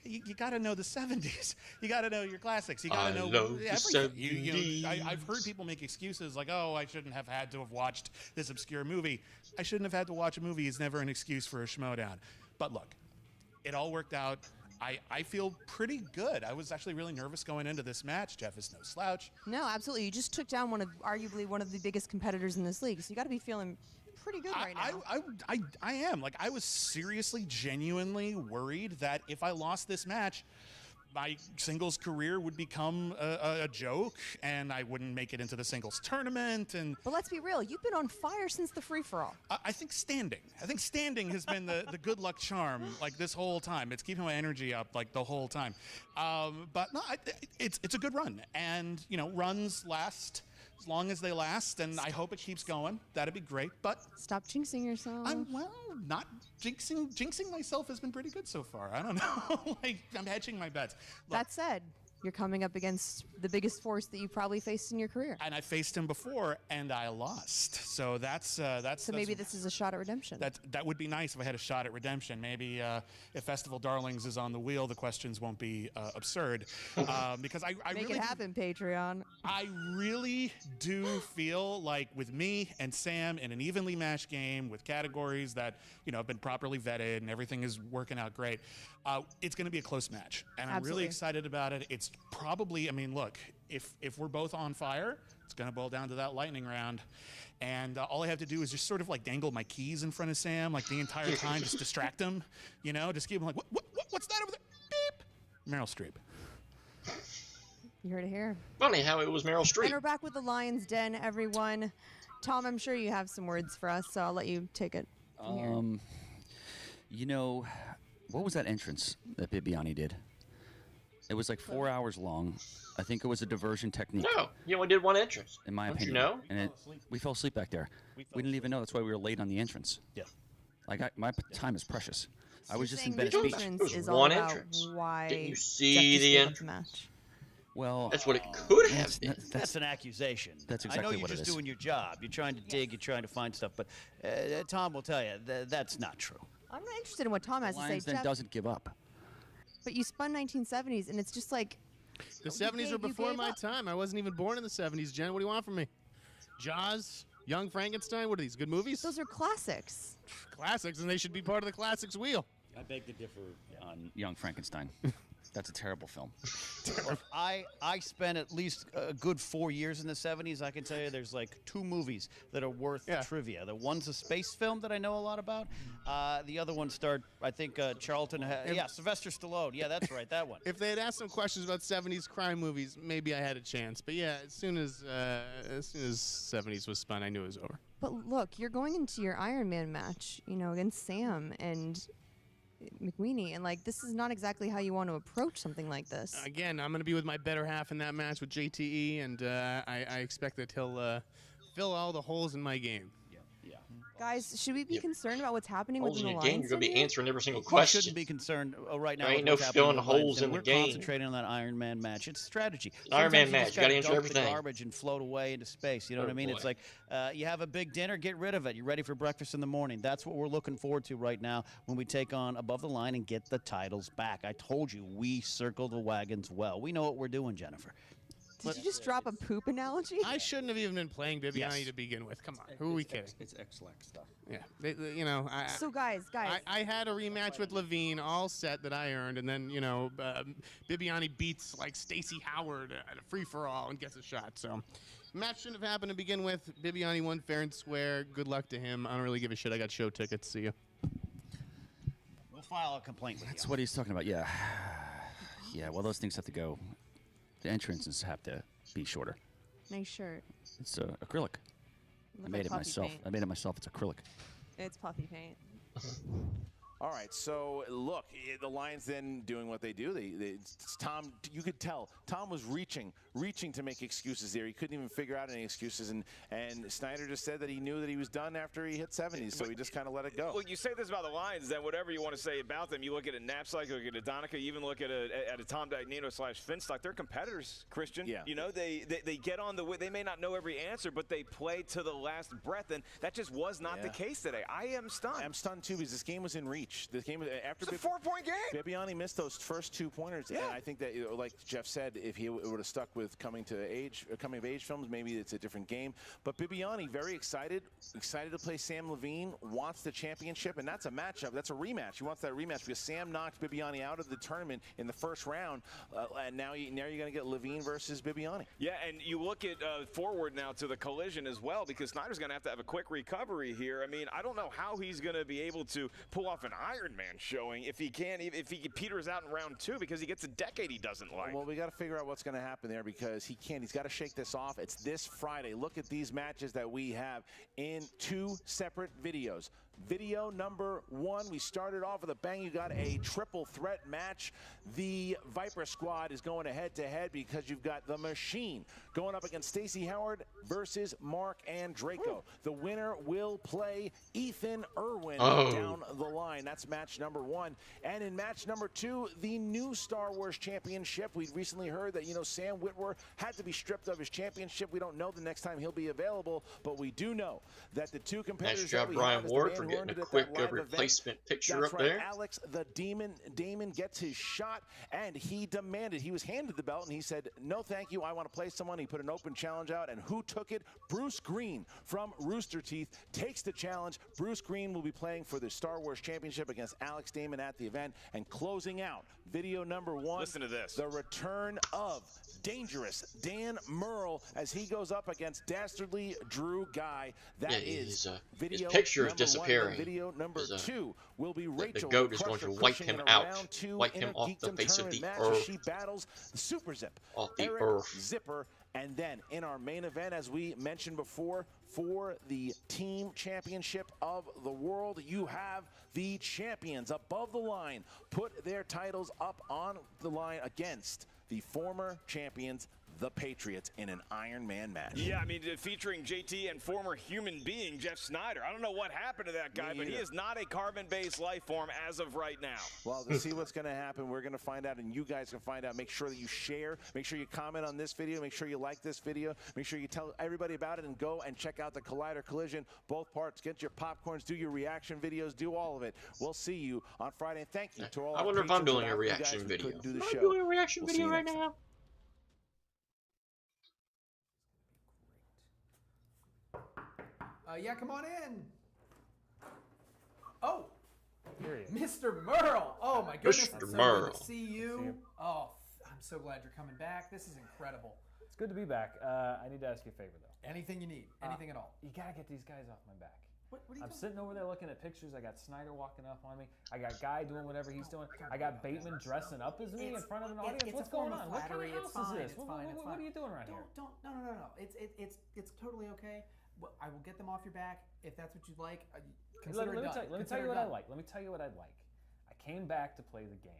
you got to know the 70s. You got to know your classics. You got to know
love the
everything.
70s.
I've heard people make excuses like, "Oh, I shouldn't have had to have watched this obscure movie." I shouldn't have had to watch a movie is never an excuse for a Schmoedown.
But look, it all worked out. I feel pretty good. I was actually really nervous going into this match. Jeff is no slouch.
No, absolutely. You just took down arguably one of the biggest competitors in this league, so you got to be feeling pretty good right now.
I am. Like, I was seriously, genuinely worried that if I lost this match, my singles career would become a joke, and I wouldn't make it into the singles tournament.
But let's be real, you've been on fire since the free-for-all.
I think standing has been the good luck charm, like, this whole time. It's keeping my energy up, like, the whole time. But no, it's a good run, and runs last as long as they last, and I hope it keeps going. That'd be great. But
stop jinxing yourself.
Not jinxing. Jinxing myself has been pretty good so far. I don't know. Like, I'm hedging my bets. Look,
that said, you're coming up against the biggest force that you probably faced in your career.
And I faced him before, and I lost. So
So maybe this is a shot at redemption.
That would be nice if I had a shot at redemption. Maybe if Festival Darlings is on the wheel, the questions won't be absurd. Because I
Make
really
it happen, Patreon.
I really do feel like with me and Sam in an evenly matched game with categories that have been properly vetted and everything is working out great, it's going to be a close match, and I'm really excited about it. It's probably, look, if we're both on fire, it's going to boil down to that lightning round, and all I have to do is just sort of like dangle my keys in front of Sam like the entire time, just distract him, just keep him like, what's that over there? Beep. Meryl Streep.
You heard it here.
Funny how it was Meryl Streep.
And we're back with the Lion's Den, everyone. Tom, I'm sure you have some words for us, so I'll let you take it from here.
What was that entrance that Bibbiani did? It was like 4 hours long. I think it was a diversion technique.
No, you only did one entrance.
In my opinion.
You know?
And we fell asleep back there. We didn't even know. That's why we were late on the entrance.
Yeah.
My time is precious. I was just in
Saying
Venice
the
Beach.
entrance is
one
all about
entrance.
why
Didn't you
Jeff
see the
disfavored
entrance?
match.
Well,
that's what it could have been.
That's an accusation.
That's exactly
I know you're
what it
just
is.
doing your job. You're trying to dig. You're trying to find stuff. But Tom will tell you that's not true.
I'm not interested in what Tom has to say,
Lions Den
Jeff.
doesn't give up.
But you spun 1970s, and it's just like...
The 70s were before my time. I wasn't even born in the 70s, Jen. What do you want from me? Jaws, Young Frankenstein, what are these, good movies?
Those are classics.
Classics, and they should be part of the classics wheel.
I beg to differ on Young Frankenstein. That's a terrible film.
I spent at least a good 4 years in the 70s. I can tell you there's like 2 movies that are worth trivia. The one's a space film that I know a lot about. The other one starred, I think, Sylvester Stallone. Yeah, that's right, that one.
If they had asked some questions about 70s crime movies, maybe I had a chance. But yeah, as soon as 70s was spun, I knew it was over.
But look, you're going into your Iron Man match, against Sam and McWeeny, and this is not exactly how you want to approach something like this.
Again, I'm going to be with my better half in that match with JTE, and I expect that he'll fill all the holes in my game.
Guys, should we be concerned about what's happening
Holes
within
in
the
your game,
lines?
you're going to be answering every single
We
question.
shouldn't be concerned right now.
There ain't
with
no
what's happening
filling
with the
holes in the
We're
game.
concentrating on that Iron Man match. It's strategy.
Iron Man
Sometimes
match,
just
you gotta
gotta
answer
dump
everything.
the garbage and float away into space. You know what I mean?
boy.
It's like you have a big dinner, get rid of it. You're ready for breakfast in the morning. That's what we're looking forward to right now when we take on Above the Line and get the titles back. I told you, we circle the wagons well. We know what we're doing, Jennifer.
Did you just drop a poop analogy?
I shouldn't have even been playing Bibbiani to begin with. Come on, who are we kidding?
It's X-Lax stuff.
Yeah,
So guys,
I had a rematch with Levine, all set that I earned, and then Bibbiani beats Stacey Howard at a free-for-all and gets a shot. So, match shouldn't have happened to begin with. Bibbiani won fair and square. Good luck to him. I don't really give a shit. I got show tickets. See you.
We'll file a complaint with
That's what he's talking about. Yeah. Yeah. Well, those things have to go. The entrances have to be shorter.
Nice shirt.
It's acrylic. I made it myself.
Paint.
I made it myself. It's acrylic.
It's puffy paint.
All right, so look, the Lions then doing what they do. Tom, you could tell Tom was reaching to make excuses there. He couldn't even figure out any excuses, and Sneider just said that he knew that he was done after he hit 70s, so he just kind of let it go.
Well, you say this about the Lions, then whatever you want to say about them, you look at a Knapsack, you look at a Donica, you even look at a Tom Dagnino / Finstock. They're competitors, Christian.
Yeah.
They get on the way. They may not know every answer, but they play to the last breath, and that just was not the case today. I am stunned.
I'm stunned too because this game was in reach. reach. The game after
it's a 4-point game.
Bibbiani missed those first 2 pointers, and I think that, like Jeff said, if he would have stuck with coming of age films, maybe it's a different game. But Bibbiani, very excited to play Sam Levine, wants the championship, and that's a matchup. That's a rematch. He wants that rematch because Sam knocked Bibbiani out of the tournament in the first round, and now you're going to get Levine versus Bibbiani.
Yeah, and you look at forward now to the collision as well, because Sneider's going to have a quick recovery here. I mean, I don't know how he's going to be able to pull off an Iron Man showing if he peters out in round 2, because he gets a decade he doesn't like.
Well, we got to figure out what's going to happen there, because he can't. He's got to shake this off. It's this Friday. Look at these matches that we have in 2 separate videos. Video number 1, we started off with a bang. You got a triple threat match. The Viper squad is going head-to-head because you've got the Machine going up against Stacey Howard versus Mark Andraco. The winner will play Ethan Irwin down the line. That's match number 1. And in match number 2, the new Star Wars Championship. We recently heard that, Sam Witwer had to be stripped of his championship. We don't know the next time he'll be available, but we do know that the 2 competitors.
Nice job, Brian Ward, for getting a quick replacement picture up there.
Alex the Damon gets his shot, and he demanded. He was handed the belt, and he said, "No, thank you. I want to play someone." He put an open challenge out, and who took it? Bruce Green from Rooster Teeth takes the challenge. Bruce Green will be playing for the Star Wars Championship against Alex Damon at the event. And closing out, video number 1.
Listen to this.
The return of Dangerous Dan Merle as he goes up against Dastardly Drew Guy. That is video
his picture is
number
disappearing.
1. Video number 2 will be Rachel.
The GOAT is going to wipe him out, wipe him off the face of the earth.
She battles the Super Zip,
off the
Eric
earth.
Zipper. And then in our main event, as we mentioned before, for the team championship of the world, you have the champions above the line put their titles up on the line against the former champions, the Patriots, in an Iron Man match.
Yeah, I mean, featuring JT and former human being Jeff Sneider. I don't know what happened to that guy, but he is not a carbon-based life form as of right now.
Well, to see what's going to happen, we're going to find out, and you guys can find out. Make sure that you share. Make sure you comment on this video. Make sure you like this video. Make sure you tell everybody about it, and go and check out the Collider Collision, both parts. Get your popcorns, do your reaction videos, do all of it. We'll see you on Friday. Thank you to all
I wonder if I'm doing a reaction video.
I'm
doing a reaction video right now.
Yeah, come on in. Oh, Mr. Merle. Oh my goodness,
Mr.
it's so
Merle.
good to see you. Oh, I'm so glad you're coming back. This is incredible.
It's good to be back. I need to ask you a favor though.
Anything you need, anything at all.
You gotta get these guys off my back.
What are you
I'm
doing?
sitting over there looking at pictures. I got Sneider walking up on me. I got Guy doing whatever he's doing. I got Bateman dressing up as me in front of an audience.
It's
What's
a form
going
of
on? What kind
flattery.
of house is this?
It's fine.
What are you doing around here?
No. It's totally okay. I will get them off your back if that's what you'd like. Consider it done.
Let me tell you what I like. Let me tell you what I'd like. I came back to play the game.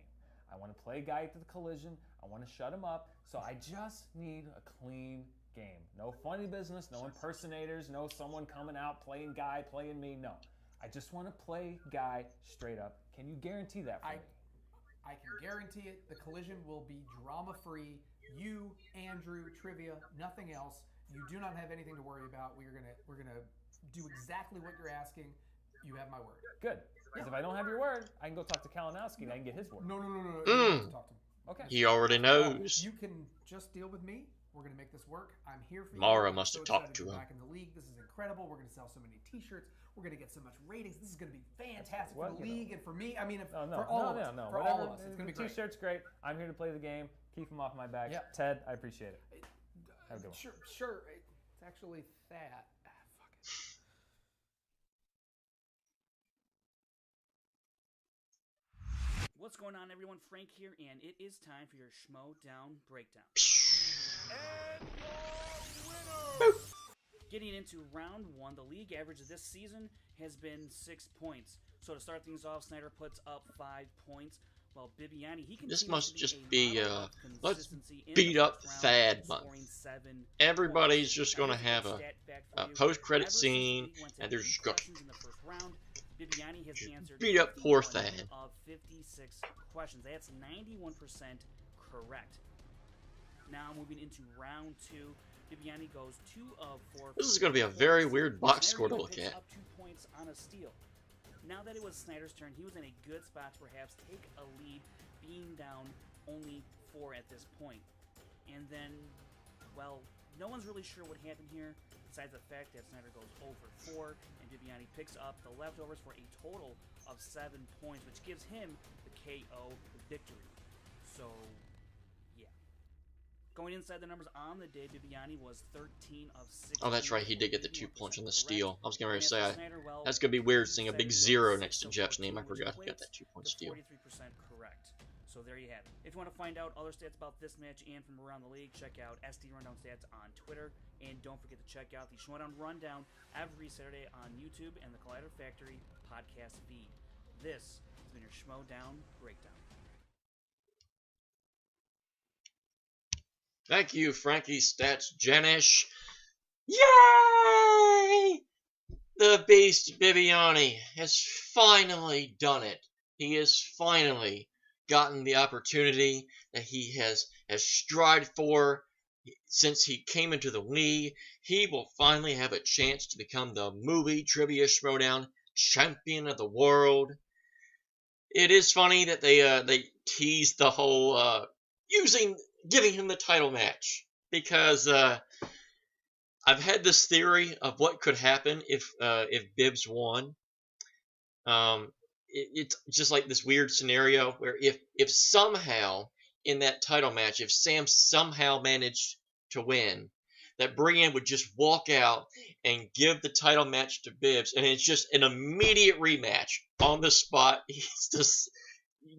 I want to play Guy to the collision. I want to shut him up. So I just need a clean game. No funny business. No impersonators. No someone coming out playing Guy, playing me. No. I just want to play Guy straight up. Can you guarantee that for me?
I can guarantee it. The collision will be drama-free. You, Andrew, trivia, nothing else. You do not have anything to worry about. We're gonna do exactly what you're asking. You have my word.
Good. Because if I don't have your word, I can go talk to Kalinowski and I can get his word.
No. You don't have to talk to him.
Okay.
He already knows.
You can just deal with me. We're gonna make this work. I'm here for you.
Mara
I'm
must
so
have talked
excited
to him.
Back in the league. This is incredible. We're gonna sell so many T-shirts. We're gonna get so much ratings. This is gonna be fantastic for the league and for me. I mean, for all of us. For all of us, it's gonna be great.
T-shirt's great. I'm here to play the game. Keep them off my back.
Yeah.
Ted, I appreciate it. Have a good one.
Sure. It's actually that. Fuck it.
What's going on, everyone? Frank here, and it is time for your Schmoedown breakdown. Getting into round 1, the league average of this season has been 6 points. So to start things off, Sneider puts up 5 points, while Bibbiani, he
This
continues
must
to be
just
a
be
model of
let's
consistency in
beat
the
up
first round,
Thad month.
scoring 7
Everybody's
points.
just
Now,
gonna
here's
have
a
a
stat fact for you.
post-credit
Ever since
scene,
we went to
and they're
8
just going
questions in the first round, Bibbiani has answered
beat up poor
51
Thad.
of 56 questions. That's 91% correct. Now moving into round 2, Bibbiani goes 2 of 4.
This is going to be a very weird box score to
Sneider
look
picks
at.
up 2 points on a steal. now that it was Sneider's turn, he was in a good spot to perhaps take a lead, being down only 4 at this point. And then, well, no one's really sure what happened here, besides the fact that Sneider goes over 4, and Bibbiani picks up the leftovers for a total of 7 points, which gives him the KO victory. So, yeah. Going inside the numbers on the day, Bibbiani was 13 of 16.
Oh, that's right. He did get the 2 points on the steal. I was going to say, that's going to be weird seeing a big 0 next to Jeff's name. I forgot he got that 2-point steal.
43% correct. So there you have it. If you want to find out other stats about this match and from around the league, check out SD Rundown Stats on Twitter. And don't forget to check out the Schmoedown Rundown every Saturday on YouTube and the Collider Factory podcast feed. This has been your Schmoedown Breakdown.
Thank you, Frankie Stats Janish. Yay! The Beast Bibbiani has finally done it. He has finally gotten the opportunity that he has strived for since he came into the league. He will finally have a chance to become the Movie Trivia Schmoedown champion of the world. It is funny that they teased the whole giving him the title match, because I've had this theory of what could happen if Bibbs won. It's just like this weird scenario where if somehow in that title match, if Sam somehow managed to win, that Brian would just walk out and give the title match to Bibbs, and it's just an immediate rematch on the spot. He's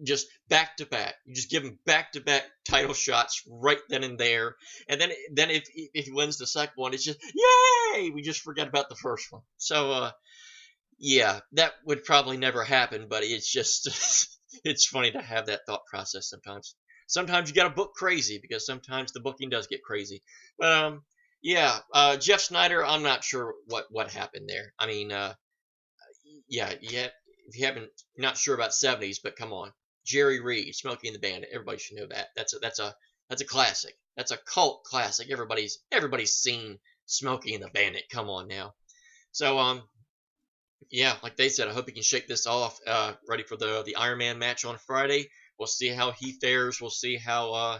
just back to back. You just give him back to back title shots right then and there, and then if he wins the second one, it's just yay! We just forget about the first one. So yeah, that would probably never happen, but it's just it's funny to have that thought process sometimes. Sometimes you got to book crazy, because sometimes the booking does get crazy. But yeah, Jeff Sneider, I'm not sure what happened there. I mean, yeah, if you haven't, not sure about 70s, but come on, Jerry Reed, Smokey and the Bandit, everybody should know that. That's a classic. That's a cult classic. Everybody's seen Smokey and the Bandit. Come on now. So yeah, like they said, I hope he can shake this off. Ready for the Iron Man match on Friday. We'll see how he fares. We'll see how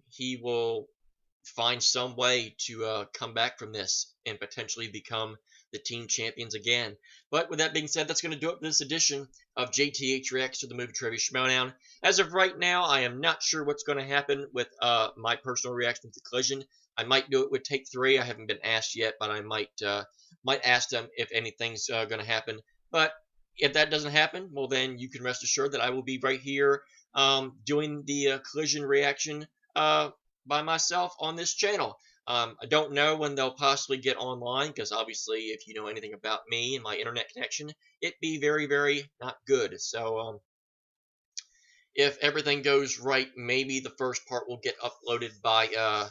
he will find some way to come back from this and potentially become the team champions again. But with that being said, that's going to do it for this edition of JTH Reacts to the Movie Trivia Schmoedown. As of right now, I am not sure what's going to happen with my personal reaction to Collision. I might do it with Take 3. I haven't been asked yet, but I might ask them if anything's going to happen. But if that doesn't happen, well, then you can rest assured that I will be right here doing the Collision reaction by myself on this channel. I don't know when they'll possibly get online, because obviously if you know anything about me and my internet connection, it'd be very, very not good. So if everything goes right, maybe the first part will get uploaded by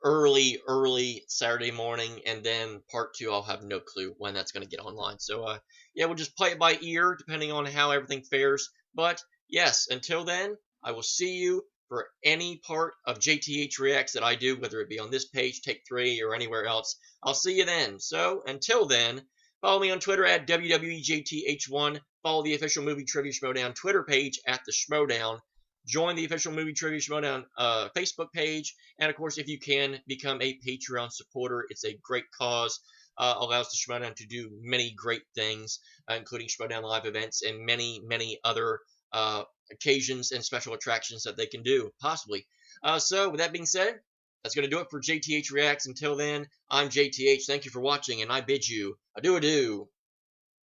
early Saturday morning, and then part 2 I'll have no clue when that's going to get online. So yeah, we'll just play it by ear depending on how everything fares. But yes, until then, I will see you for any part of JTH Reacts that I do, whether it be on this page, Take 3, or anywhere else. I'll see you then. So until then, follow me on Twitter at WWEJTH1. Follow the official Movie Trivia Schmoedown Twitter page at the Schmoedown. Join the official Movie Trivia Schmoedown Facebook page. And of course, if you can, become a Patreon supporter. It's a great cause. Allows the Schmoedown to do many great things, including Schmoedown live events and many, many other occasions and special attractions that they can do, possibly. So with that being said, that's going to do it for JTH Reacts. Until then, I'm JTH. Thank you for watching, and I bid you adieu.